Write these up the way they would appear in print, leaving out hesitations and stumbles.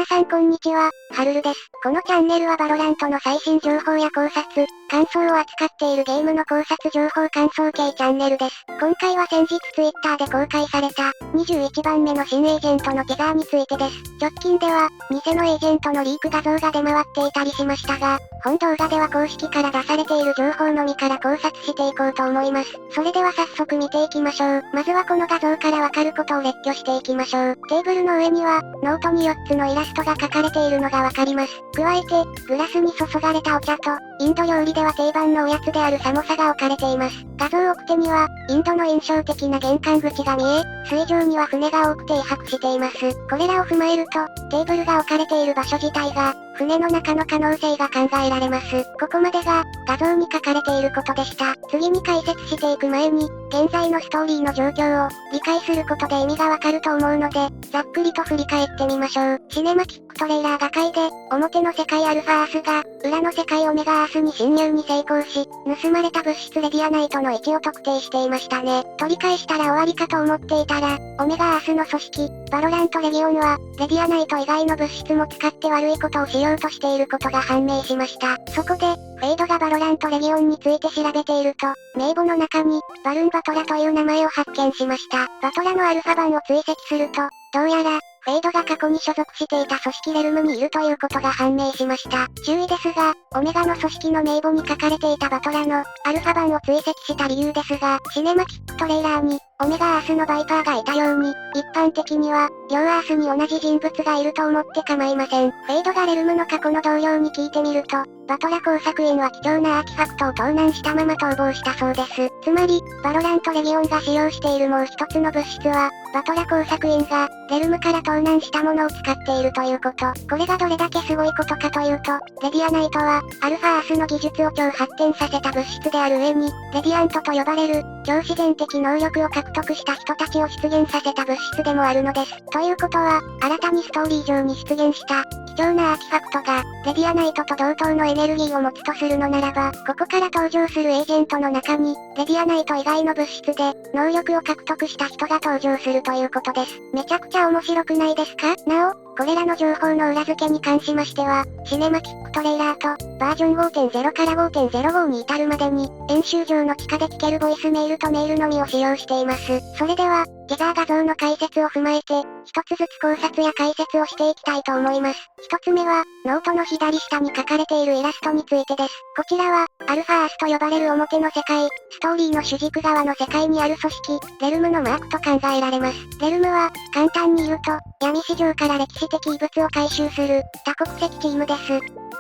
皆さんこんにちは、はるるです。このチャンネルはバロラントの最新情報や考察、感想を扱っているゲームの考察情報感想系チャンネルです。今回は先日ツイッターで公開された、21番目の新エージェントのテザーについてです。直近では、偽のエージェントのリーク画像が出回っていたりしましたが、本動画では公式から出されている情報のみから考察していこうと思います。それでは早速見ていきましょう。まずはこの画像からわかることを列挙していきましょう。テーブルの上には、ノートに4つのイラストが描かれているのがわかります。加えて、グラスに注がれたお茶と、インド料理では定番のおやつであるサモサが置かれています。画像奥手には、インドの印象的な玄関口が見え、水上には船が多く停泊しています。これらを踏まえると、テーブルが置かれている場所自体が、船の中の可能性が考えられます。ここまでが、画像に書かれていることでした。次に解説していく前に、現在のストーリーの状況を、理解することで意味がわかると思うので、ざっくりと振り返ってみましょう。シネマティックトレーラーが回で、表の世界アルファアースが、裏の世界オメガアースに侵入に成功し、盗まれた物質レディアナイトの位置を特定していましたね。取り返したら終わりかと思っていたら、オメガアースの組織、バロラントレギオンは、レディアナイト以外の物質も使って悪いことをしようとしていることが判明しました。そこで、フェイドがバロラントレギオンについて調べていると、名簿の中に、バルンバトラという名前を発見しました。バトラのアルファ版を追跡すると、どうやら、フェイドが過去に所属していた組織レルムにいるということが判明しました。注意ですが、オメガの組織の名簿に書かれていたバトラの、アルファ版を追跡した理由ですが、シネマティックトレーラーに、オメガアースのバイパーがいたように、一般的には、両アースに同じ人物がいると思って構いません。フェイドがレルムの過去の同僚に聞いてみると、バトラ工作員は貴重なアーティファクトを盗難したまま逃亡したそうです。つまり、バロラントレギオンが使用しているもう一つの物質は、バトラ工作員が、レルムから盗難したものを使っているということ。これがどれだけすごいことかというと、レディアナイトは、アルファアースの技術を超発展させた物質である上に、レディアントと呼ばれる、超自然的能力を獲得した人たちを出現させた物質でもあるのです。ということは、新たにストーリー上に出現した、貴重なアーティファクトが、レディアナイトと同等のエネルギーを持つとするのならば、ここから登場するエージェントの中に、レディアナイト以外の物質で、能力を獲得した人が登場するということです。めちゃくちゃ面白くないですか？なお、これらの情報の裏付けに関しましては、シネマティックトレーラーと、バージョン 5.0 から 5.05 に至るまでに、演習上の地下で聞けるボイスメールとメールのみを使用しています。それでは、テザー画像の解説を踏まえて、一つずつ考察や解説をしていきたいと思います。一つ目は、ノートの左下に書かれているイラストについてです。こちらは、アルファアースと呼ばれる表の世界、ストーリーの主軸側の世界にある組織、レルムのマークと考えられます。レルムは、簡単に言うと、闇市場から歴史的遺物を回収する、多国籍チームです。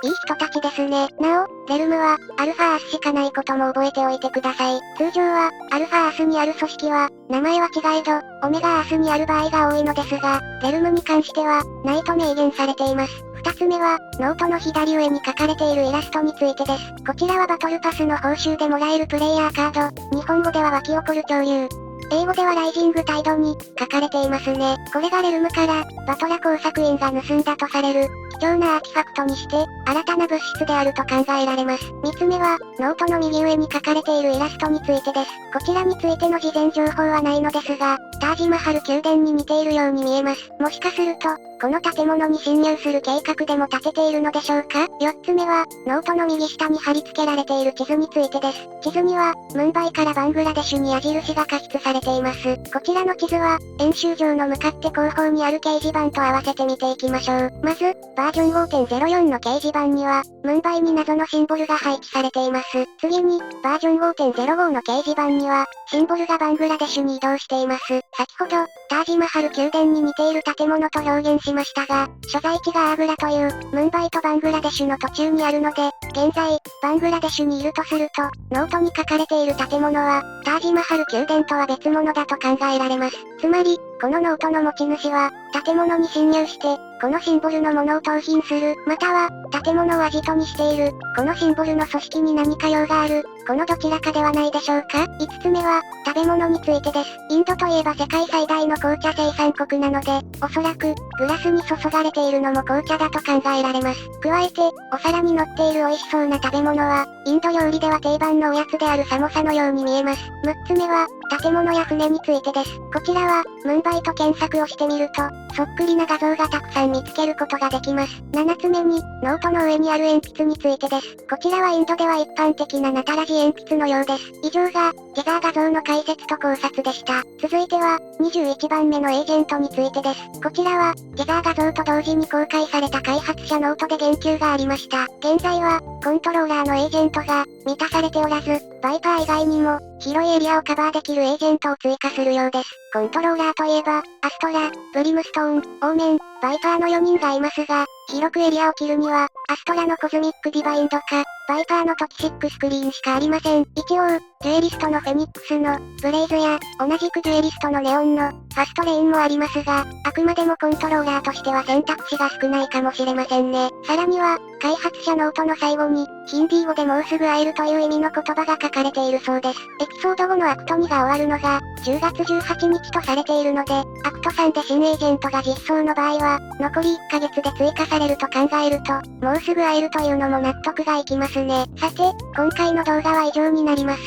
いい人たちですね。なお、レルムは、アルファアースしかないことも覚えておいてください。通常は、アルファアースにある組織は、名前は違えど、オメガアースにある場合が多いのですが、レルムに関しては、ないと明言されています。二つ目は、ノートの左上に書かれているイラストについてです。こちらはバトルパスの報酬でもらえるプレイヤーカード、日本語では湧き起こる潮流。英語ではライジングタイドに書かれていますね。これがレルムからバトラ工作員が盗んだとされる貴重なアーティファクトにして新たな物質であると考えられます。三つ目はノートの右上に書かれているイラストについてです。こちらについての事前情報はないのですが、タージマハル宮殿に似ているように見えます。もしかすると、この建物に侵入する計画でも立てているのでしょうか？四つ目は、ノートの右下に貼り付けられている地図についてです。地図には、ムンバイからバングラデシュに矢印が加筆されています。こちらの地図は、演習場の向かって後方にある掲示板と合わせて見ていきましょう。まず、バージョン 5.04 の掲示板には、ムンバイに謎のシンボルが配置されています。次に、バージョン 5.05 の掲示板には、シンボルがバングラデシュに移動しています。先ほど、タージマハル宮殿に似ている建物と表現しましたが、所在地がアーグラという、ムンバイとバングラデシュの途中にあるので、現在、バングラデシュにいるとすると、ノートに書かれている建物は、タージマハル宮殿とは別物だと考えられます。つまり、このノートの持ち主は、建物に侵入して、このシンボルのものを盗品する、または、建物をアジトにしている、このシンボルの組織に何か用がある、このどちらかではないでしょうか？五つ目は、食べ物についてです。インドといえば世界最大の紅茶生産国なので、おそらく、グラスに注がれているのも紅茶だと考えられます。加えて、お皿に乗っている美味しそうな食べ物は、インド料理では定番のおやつであるサモサのように見えます。6つ目は、建物や船についてです。こちらは、ムンバイと検索をしてみると、そっくりな画像がたくさん見つけることができます。7つ目に、ノートの上にある鉛筆についてです。こちらはインドでは一般的なナタラジ鉛筆のようです。以上が、テザー画像の解説と考察でした。続いては、21番目のエージェントについてです。こちらは、テザー画像と同時に公開された開発者ノートで言及がありました。現在は、コントローラーのエージェントが、満たされておらず、バイパー以外にも、広いエリアをカバーできるエージェントを追加するようです。コントローラーといえば、アストラ、ブリムストーン、オーメン、バイパーの4人がいますが、広くエリアを切るには、アストラのコズミックディバインドか、バイパーのトキシックスクリーンしかありません。一応、デュエリストのフェニックスの、ブレイズや、同じくデュエリストのネオンの、ファストレインもありますが、あくまでもコントローラーとしては選択肢が少ないかもしれませんね。さらには、開発者ノートの最後に、ヒンディー語でもうすぐ会えるという意味の言葉が書かれているそうです。エピソード5のアクト2が終わるのが、10月18日とされているので、アクト3で新エージェントが実装の場合は、残り1ヶ月で追加されると考えると、もうすぐ会えるというのも納得がいきますね。さて、今回の動画は以上になります。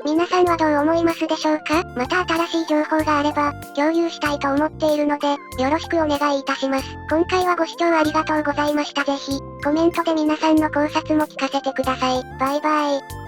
皆さんはどう思いますでしょうか？また新しい情報があれば、共有したいと思っているので、よろしくお願いいたします。今回はご視聴ありがとうございました。ぜひ、コメントで皆さんの考察も聞かせてください。バイバイ。